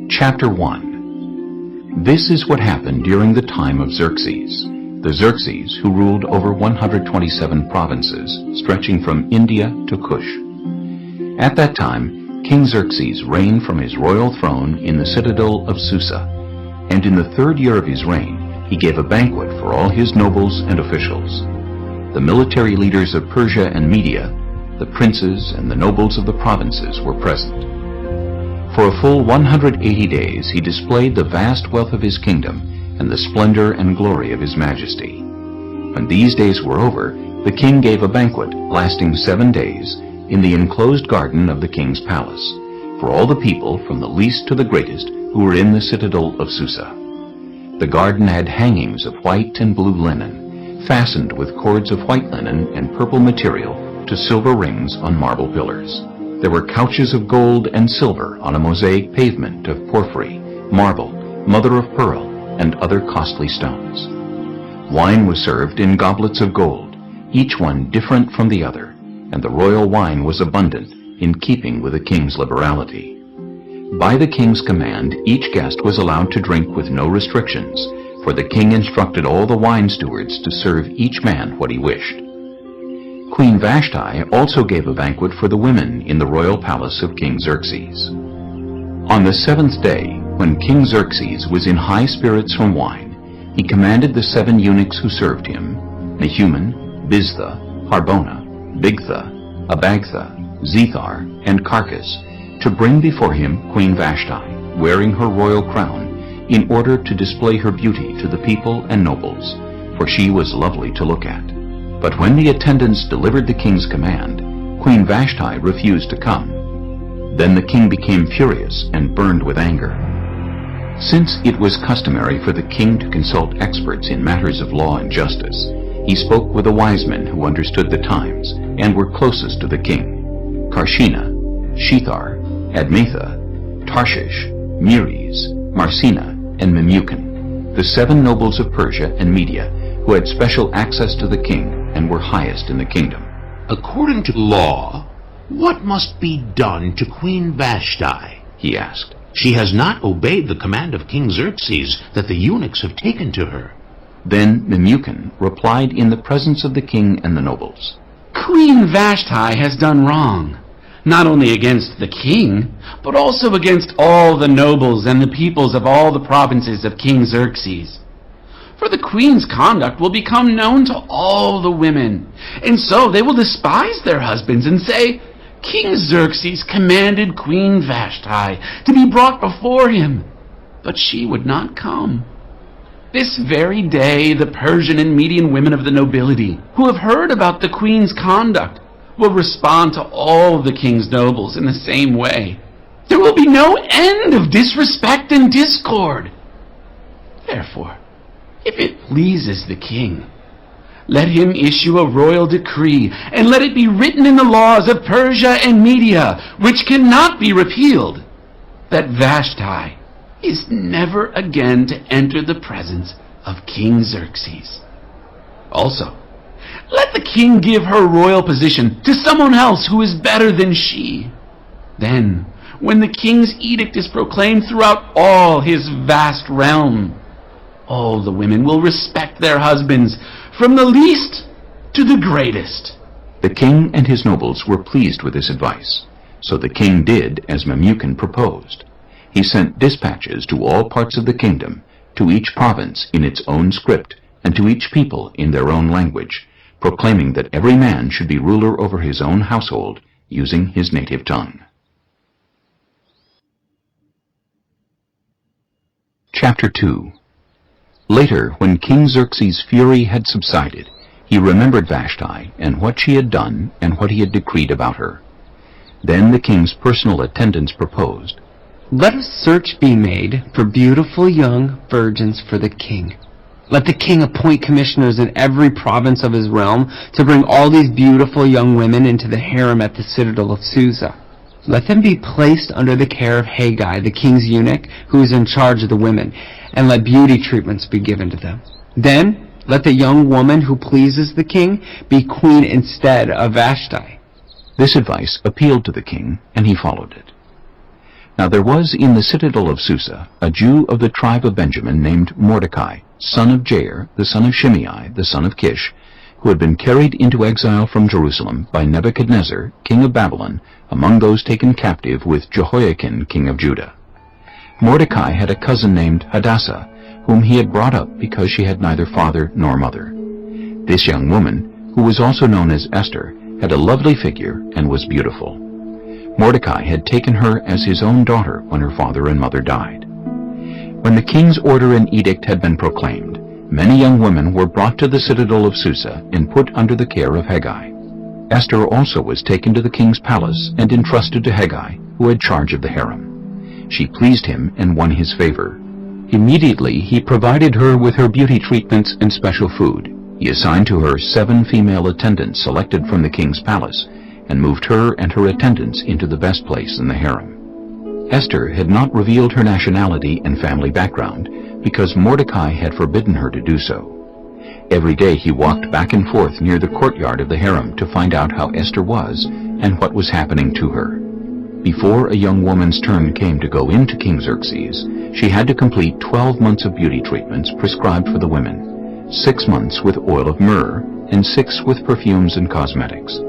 Chapter 1. This is what happened during the time of Xerxes, the Xerxes who ruled over 127 provinces, stretching from India to Kush. At that time, King Xerxes reigned from his royal throne in the citadel of Susa, and in the 3rd year of his reign, he gave a banquet for all his nobles and officials. The military leaders of Persia and Media, the princes and the nobles of the provinces were present. For a full 180 days he displayed the vast wealth of his kingdom and the splendor and glory of his majesty. When these days were over, the king gave a banquet lasting 7 days in the enclosed garden of the king's palace, for all the people from the least to the greatest who were in the citadel of Susa. The garden had hangings of white and blue linen, fastened with cords of white linen and purple material to silver rings on marble pillars. There were couches of gold and silver on a mosaic pavement of porphyry, marble, mother of pearl, and other costly stones. Wine was served in goblets of gold, each one different from the other, and the royal wine was abundant, in keeping with the king's liberality. By the king's command, each guest was allowed to drink with no restrictions, for the king instructed all the wine stewards to serve each man what he wished. Queen Vashti also gave a banquet for the women in the royal palace of King Xerxes. On the 7th day, when King Xerxes was in high spirits from wine, he commanded the 7 eunuchs who served him, Mehuman, Biztha, Harbona, Bigtha, Abagtha, Zethar, and Carcass, to bring before him Queen Vashti, wearing her royal crown, in order to display her beauty to the people and nobles, for she was lovely to look at. But when the attendants delivered the king's command, Queen Vashti refused to come. Then the king became furious and burned with anger. Since it was customary for the king to consult experts in matters of law and justice, he spoke with the wise men who understood the times and were closest to the king: Karshina, Shethar, Admatha, Tarshish, Meres, Marsina, and Memucan, the 7 nobles of Persia and Media, who had special access to the king and were highest in the kingdom. According to law, what must be done to Queen Vashti? He asked. She has not obeyed the command of King Xerxes that the eunuchs have taken to her. Then Memucan replied in the presence of the king and the nobles. Queen Vashti has done wrong, not only against the king, but also against all the nobles and the peoples of all the provinces of King Xerxes. For the queen's conduct will become known to all the women, and so they will despise their husbands and say, King Xerxes commanded Queen Vashti to be brought before him, but she would not come. This very day the Persian and Median women of the nobility, who have heard about the queen's conduct, will respond to all the king's nobles in the same way. There will be no end of disrespect and discord. Therefore, if it pleases the king, let him issue a royal decree, and let it be written in the laws of Persia and Media, which cannot be repealed, that Vashti is never again to enter the presence of King Xerxes. Also, let the king give her royal position to someone else who is better than she. Then, when the king's edict is proclaimed throughout all his vast realm, all the women will respect their husbands, from the least to the greatest. The king and his nobles were pleased with this advice, so the king did as Memucan proposed. He sent dispatches to all parts of the kingdom, to each province in its own script, and to each people in their own language, proclaiming that every man should be ruler over his own household, using his native tongue. Chapter 2. Later, when King Xerxes' fury had subsided, he remembered Vashti and what she had done and what he had decreed about her. Then the king's personal attendants proposed, Let a search be made for beautiful young virgins for the king. Let the king appoint commissioners in every province of his realm to bring all these beautiful young women into the harem at the citadel of Susa. Let them be placed under the care of Haggai, the king's eunuch, who is in charge of the women, and let beauty treatments be given to them. Then let the young woman who pleases the king be queen instead of Vashti. This advice appealed to the king, and he followed it. Now there was in the citadel of Susa a Jew of the tribe of Benjamin named Mordecai, son of Jair, the son of Shimei, the son of Kish, who had been carried into exile from Jerusalem by Nebuchadnezzar, king of Babylon, among those taken captive with Jehoiakim, king of Judah. Mordecai had a cousin named Hadassah, whom he had brought up because she had neither father nor mother. This young woman, who was also known as Esther, had a lovely figure and was beautiful. Mordecai had taken her as his own daughter when her father and mother died. When the king's order and edict had been proclaimed, many young women were brought to the citadel of Susa and put under the care of Hegai. Esther also was taken to the king's palace and entrusted to Hegai, who had charge of the harem. She pleased him and won his favor. Immediately he provided her with her beauty treatments and special food. He assigned to her 7 female attendants selected from the king's palace, and moved her and her attendants into the best place in the harem. Esther had not revealed her nationality and family background, because Mordecai had forbidden her to do so. Every day he walked back and forth near the courtyard of the harem to find out how Esther was and what was happening to her. Before a young woman's turn came to go into King Xerxes, she had to complete 12 months of beauty treatments prescribed for the women, 6 months with oil of myrrh, and 6 with perfumes and cosmetics.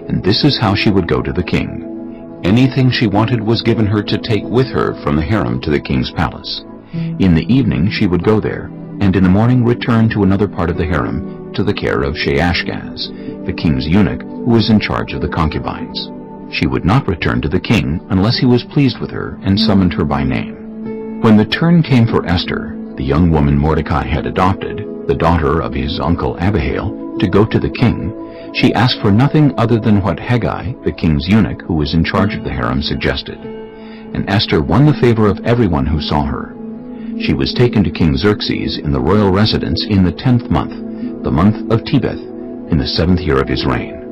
And this is how she would go to the king. Anything she wanted was given her to take with her from the harem to the king's palace. In the evening she would go there, and in the morning return to another part of the harem to the care of Sheashgaz, the king's eunuch who was in charge of the concubines. She would not return to the king unless he was pleased with her and summoned her by name. When the turn came for Esther, the young woman Mordecai had adopted, the daughter of his uncle Abihail, to go to the king, she asked for nothing other than what Hegai, the king's eunuch who was in charge of the harem, suggested. And Esther won the favor of everyone who saw her. She was taken to King Xerxes in the royal residence in the 10th month, the month of Tebeth, in the 7th year of his reign.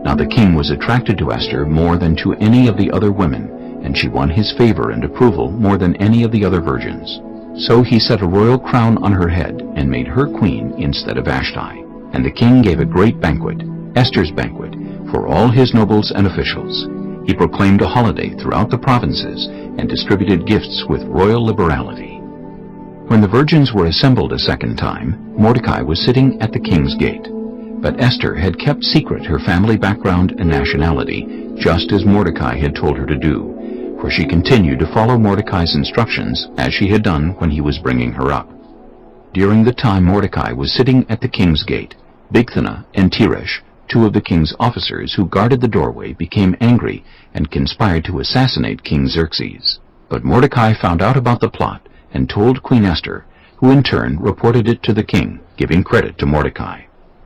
Now the king was attracted to Esther more than to any of the other women, and she won his favor and approval more than any of the other virgins. So he set a royal crown on her head and made her queen instead of Vashti. And the king gave a great banquet, Esther's banquet, for all his nobles and officials. He proclaimed a holiday throughout the provinces and distributed gifts with royal liberality. When the virgins were assembled a second time, Mordecai was sitting at the king's gate. But Esther had kept secret her family background and nationality, just as Mordecai had told her to do, for she continued to follow Mordecai's instructions as she had done when he was bringing her up. During the time Mordecai was sitting at the king's gate, Bigthana and Teresh, 2 of the king's officers who guarded the doorway, became angry and conspired to assassinate King Xerxes. But Mordecai found out about the plot and told Queen Esther, who in turn reported it to the king, giving credit to Mordecai.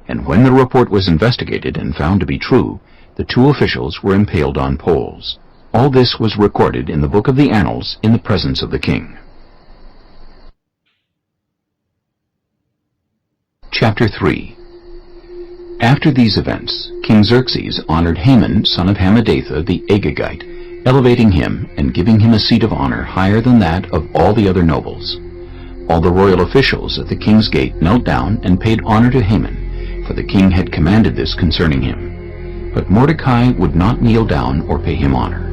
And when the report was investigated and found to be true, the 2 officials were impaled on poles. All this was recorded in the book of the Annals in the presence of the king. Chapter 3. After these events, King Xerxes honored Haman, son of Hammedatha the Agagite, elevating him and giving him a seat of honor higher than that of all the other nobles. All the royal officials at the king's gate knelt down and paid honor to Haman, for the king had commanded this concerning him. But Mordecai would not kneel down or pay him honor.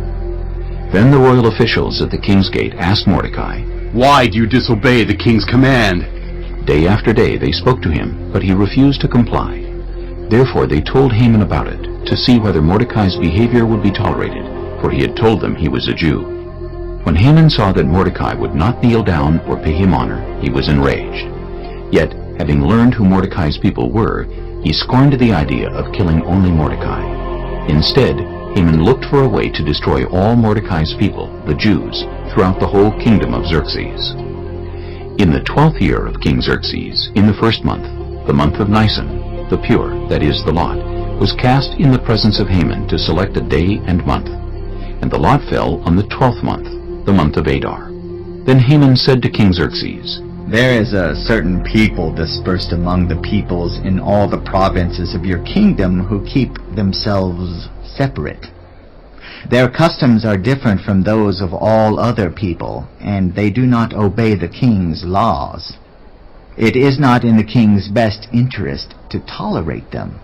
Then the royal officials at the king's gate asked Mordecai, "Why do you disobey the king's command?" Day after day they spoke to him, but he refused to comply. Therefore they told Haman about it, to see whether Mordecai's behavior would be tolerated, for he had told them he was a Jew. When Haman saw that Mordecai would not kneel down or pay him honor, he was enraged. Yet, having learned who Mordecai's people were, he scorned the idea of killing only Mordecai. Instead, Haman looked for a way to destroy all Mordecai's people, the Jews, throughout the whole kingdom of Xerxes. In the 12th year of King Xerxes, in the 1st month, the month of Nisan, the pure, that is, the lot, was cast in the presence of Haman to select a day and month. And the lot fell on the 12th month, the month of Adar. Then Haman said to King Xerxes, "There is a certain people dispersed among the peoples in all the provinces of your kingdom who keep themselves separate. Their customs are different from those of all other people, and they do not obey the king's laws. It is not in the king's best interest to tolerate them.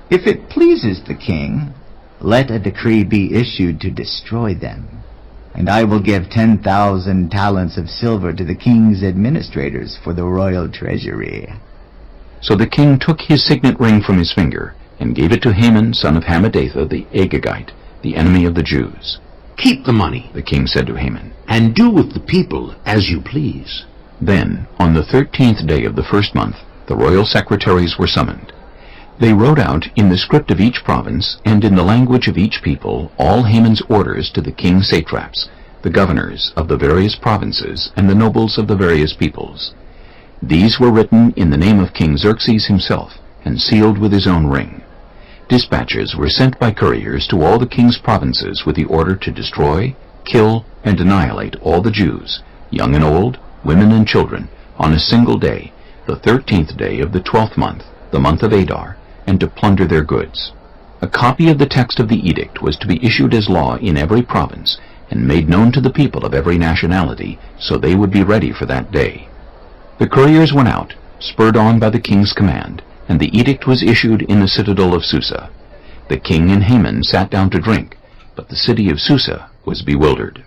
If it pleases the king, let a decree be issued to destroy them." and I will give 10,000 talents of silver to the king's administrators for the royal treasury." So the king took his signet ring from his finger and gave it to Haman, son of Hammedatha the Agagite, the enemy of the Jews. "Keep the money, The king said to Haman. and do with the people as you please." Then, on the 13th day of the first month, the royal secretaries were summoned. They wrote out in the script of each province and in the language of each people all Haman's orders to the king's satraps, the governors of the various provinces, and the nobles of the various peoples. These were written in the name of King Xerxes himself, and sealed with his own ring. Dispatches were sent by couriers to all the king's provinces with the order to destroy, kill, and annihilate all the Jews, young and old, women and children, on a single day, the 13th day of the 12th month, the month of Adar, and to plunder their goods. A copy of the text of the edict was to be issued as law in every province, and made known to the people of every nationality, so they would be ready for that day. The couriers went out, spurred on by the king's command, and the edict was issued in the citadel of Susa. The king and Haman sat down to drink, but the city of Susa was bewildered.